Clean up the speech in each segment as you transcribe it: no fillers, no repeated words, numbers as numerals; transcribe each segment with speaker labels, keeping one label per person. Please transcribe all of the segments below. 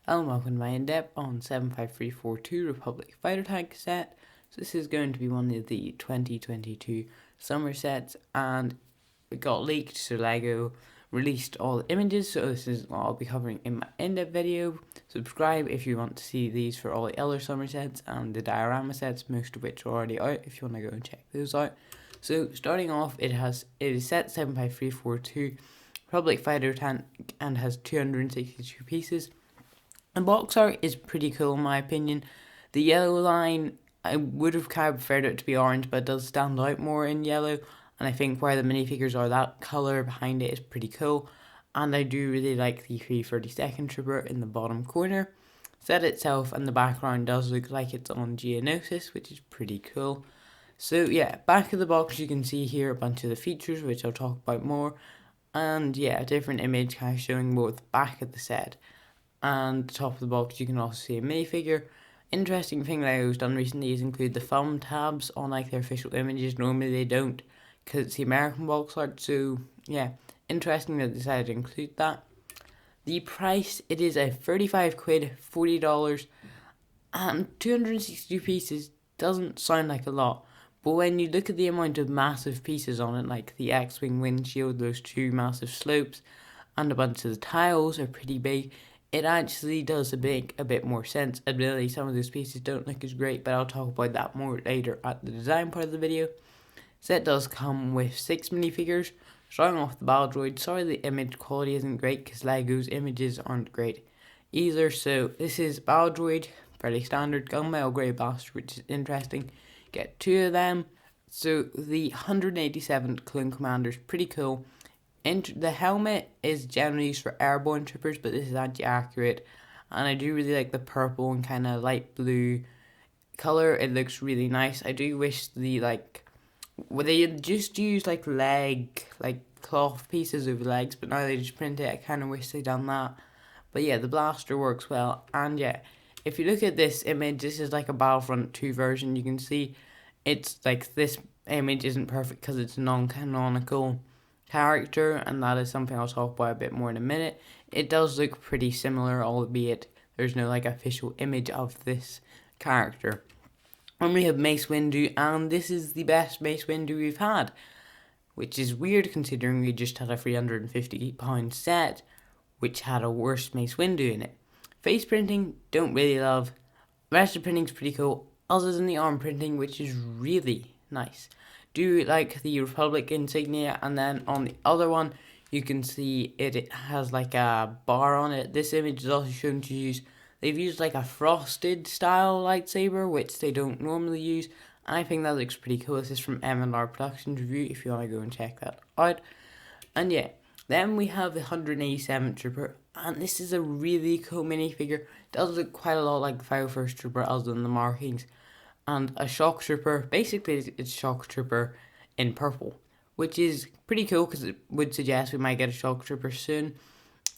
Speaker 1: Hello and welcome to my in-depth on 75342 Republic Fighter Tank set. So this is going to be one of the 2022 summer sets, and it got leaked, so LEGO released all the images, so this is what I'll be covering in my in-depth video. Subscribe if you want to see these for all the other summer sets and the diorama sets, most of which are already out if you want to go and check those out. So starting off, it is set 75342 Republic Fighter Tank and has 262 pieces. The box art is pretty cool in my opinion. The yellow line, I would have kind of preferred it to be orange, but it does stand out more in yellow. And I think where the minifigures are, that colour behind it is pretty cool. And I do really like the 332nd Trooper in the bottom corner. Set itself and the background does look like it's on Geonosis, which is pretty cool. So yeah, back of the box you can see here a bunch of the features, which I'll talk about more. And yeah, a different image kind of showing both back of the set and the top of the box. You can also see a minifigure. Interesting thing that I've done recently is include the thumb tabs on like their official images. Normally they don't because it's the American box art, so yeah, interesting that they decided to include that. The price, it is a 35 quid, $40, and 262 pieces doesn't sound like a lot, but when you look at the amount of massive pieces on it, like the X-Wing windshield, those two massive slopes, and a bunch of the tiles are pretty big, it actually does make a bit more sense. Admittedly, some of those pieces don't look as great, but I'll talk about that more later at the design part of the video. Set does come with 6 minifigures. Starting off the battle droid, sorry the image quality isn't great because LEGO's images aren't great either. So this is battle droid, fairly standard gunmetal grey blaster, which is interesting. Get 2 of them. So the 187th Clone Commander is pretty cool. The helmet is generally used for airborne troopers, but this is anti-accurate, and I do really like the purple and kind of light blue color. It looks really nice. I do wish they just use like cloth pieces of legs, but now they just print it. I kind of wish they'd done that. But yeah, the blaster works well, and yeah, if you look at this image, this is like a Battlefront 2 version. You can see it's like this image isn't perfect because it's non-canonical character, and that is something I'll talk about a bit more in a minute. It does look pretty similar, albeit there's no like official image of this character. And we have Mace Window, and this is the best Mace Window we've had, which is weird considering we just had a £350 set which had a worse Mace Window in it. Face printing, don't really love. The rest of the printing's pretty cool, other than the arm printing, which is really nice. Do like the Republic insignia, and then on the other one you can see it has like a bar on it. This image is also shown to use, they've used like a frosted style lightsaber, which they don't normally use, and I think that looks pretty cool. This is from M&R Productions Review if you want to go and check that out. And yeah, then we have the 187th Trooper, and this is a really cool minifigure. It does look quite a lot like the 501st Trooper other than the markings. And a shock trooper, basically it's shock trooper in purple, which is pretty cool because it would suggest we might get a shock trooper soon.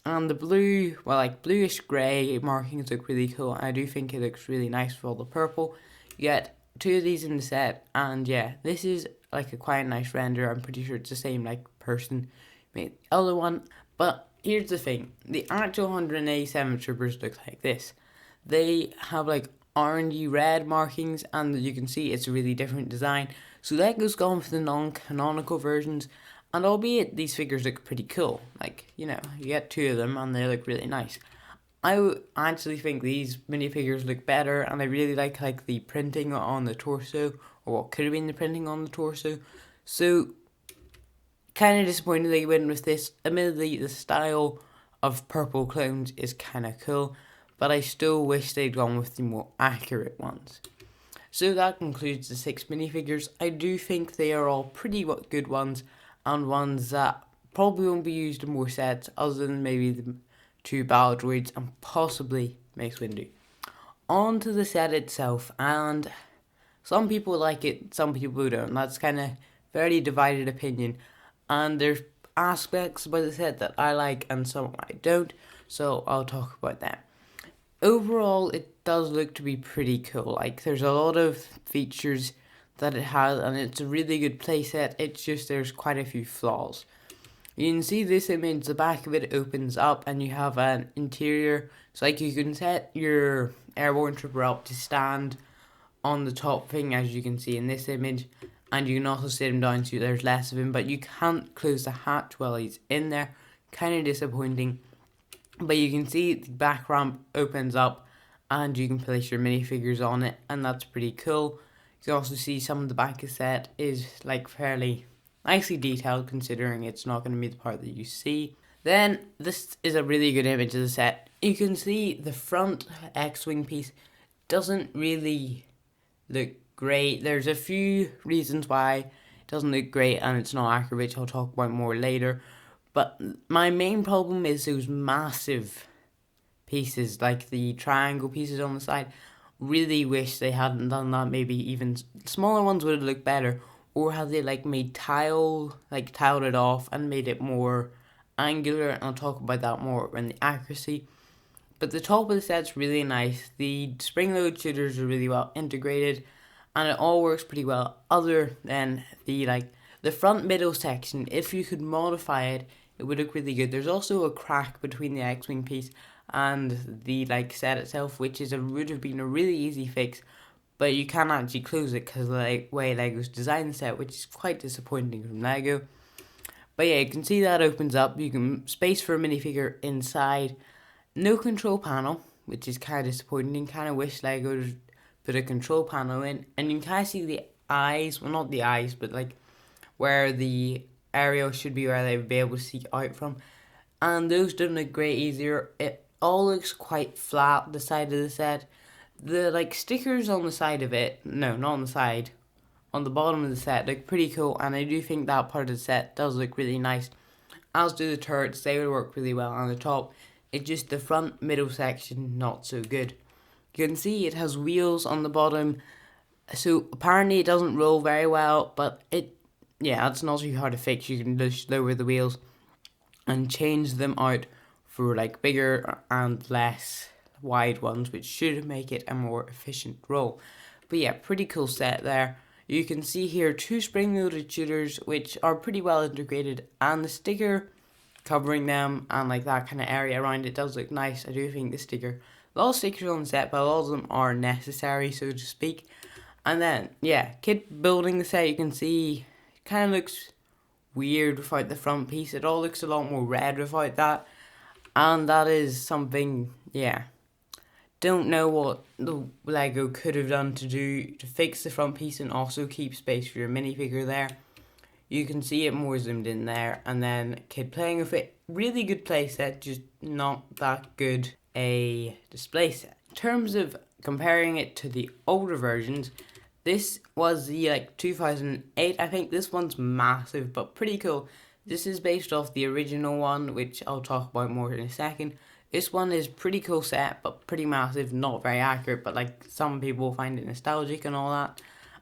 Speaker 1: And the blue, well, like bluish grey markings look really cool, and I do think it looks really nice with all the purple. You get 2 of these in the set, and yeah, this is like a quite nice render. I'm pretty sure it's the same like person made the other one. But here's the thing, the actual 187 troopers look like this. They have like orangey red markings, and you can see it's a really different design. So LEGO's gone for the non-canonical versions, and albeit these figures look pretty cool, like, you know, you get 2 of them and they look really nice. I actually think these minifigures look better, and I really like the printing on the torso, or what could have been the printing on the torso. So kind of disappointed they went with this. Admittedly, the style of purple clones is kind of cool, but I still wish they'd gone with the more accurate ones. So that concludes the 6 minifigures. I do think they are all pretty good ones, and ones that probably won't be used in more sets other than maybe the 2 battle droids and possibly Mace Window. On to the set itself, and some people like it, some people don't. That's kind of very divided opinion, and there's aspects about the set that I like and some I don't, so I'll talk about that. Overall, it does look to be pretty cool. Like, there's a lot of features that it has, and it's a really good playset. It's just there's quite a few flaws. You can see this image, the back of it opens up and you have an interior. So like you can set your airborne trooper up to stand on the top thing, as you can see in this image, and you can also sit him down so there's less of him, but you can't close the hatch while he's in there. Kind of disappointing. But you can see the back ramp opens up and you can place your minifigures on it, and that's pretty cool. You can also see some of the back of the set is like fairly nicely detailed, considering it's not going to be the part that you see. Then this is a really good image of the set. You can see the front X-wing piece doesn't really look great. There's a few reasons why it doesn't look great and it's not accurate, which I'll talk about more later. But my main problem is those massive pieces, like the triangle pieces on the side. Really wish they hadn't done that. Maybe even smaller ones would have looked better. Or had they tiled it off and made it more angular. And I'll talk about that more in the accuracy. But the top of the set's really nice. The spring load shooters are really well integrated. And it all works pretty well, other than the front middle section. If you could modify it, it would look really good. There's also a crack between the X-wing piece and the set itself, which would have been a really easy fix, but you can't actually close it because of the way Lego's designed the set, which is quite disappointing from Lego. But yeah, you can see that opens up. You can space for a minifigure inside. No control panel, which is kind of disappointing. Kind of wish Lego would put a control panel in, and you can kind of see the eyes. Well, not the eyes, but where the area should be, where they would be able to see out from, and those don't look great either. It all looks quite flat, the side of the set. The stickers on the side of it, no, not on the side, on the bottom of the set look pretty cool, and I do think that part of the set does look really nice, as do the turrets. They would work really well on the top. It's just the front middle section not so good. You can see it has wheels on the bottom, so apparently it doesn't roll very well, but it's not too hard to fix. You can just lower the wheels and change them out for bigger and less wide ones, which should make it a more efficient roll. But yeah, pretty cool set there. You can see here 2 spring-loaded shooters, which are pretty well integrated, and the sticker covering them and that kind of area around it does look nice. I do think a lot of stickers on the set, but a lot of them are necessary, so to speak. And then, yeah, kid building the set, you can see kind of looks weird without the front piece. It all looks a lot more red without that, and that is something, don't know what the Lego could have done to fix the front piece and also keep space for your minifigure there. You can see it more zoomed in there, and then kid playing with it. Really good play set, just not that good a display set. In terms of comparing it to the older versions, this was the 2008. I think this one's massive, but pretty cool. This is based off the original one, which I'll talk about more in a second. This one is pretty cool set, but pretty massive, not very accurate, but some people find it nostalgic and all that.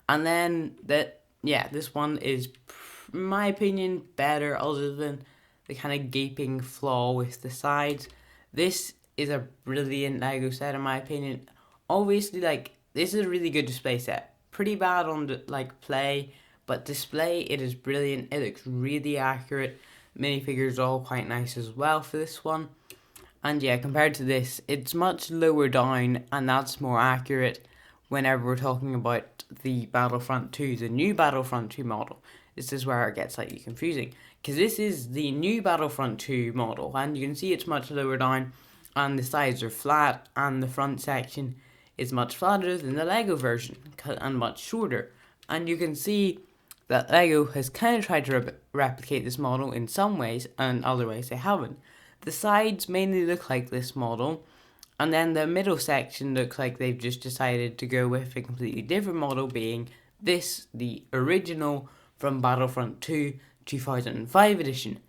Speaker 1: And then this one is, in my opinion, better, other than the kind of gaping flaw with the sides. This is a brilliant Lego set, in my opinion. Obviously, this is a really good display set. Pretty bad on the play, but display, it is brilliant. It looks really accurate. Minifigures are all quite nice as well for this one. And yeah, compared to this, it's much lower down, and that's more accurate whenever we're talking about the Battlefront 2, the new Battlefront 2 model. This is where it gets slightly confusing, because this is the new Battlefront 2 model, and you can see it's much lower down, and the sides are flat, and the front section is much flatter than the Lego version, and much shorter. And you can see that Lego has kind of tried to replicate this model in some ways, and other ways they haven't. The sides mainly look like this model, and then the middle section looks like they've just decided to go with a completely different model, being this, the original from Battlefront 2 2005 edition.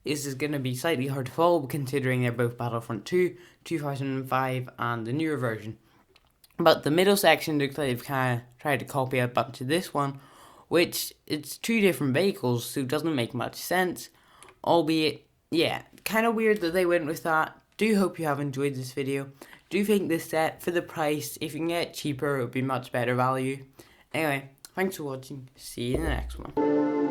Speaker 1: This is going to be slightly hard to follow, considering they're both Battlefront 2 2005 and the newer version. But the middle section looks like they've kind of tried to copy a bunch of this one, which it's 2 different vehicles, so it doesn't make much sense, albeit, kind of weird that they went with that. Do hope you have enjoyed this video. Do think this set, for the price, if you can get it cheaper, it would be much better value. Anyway, thanks for watching. See you in the next one.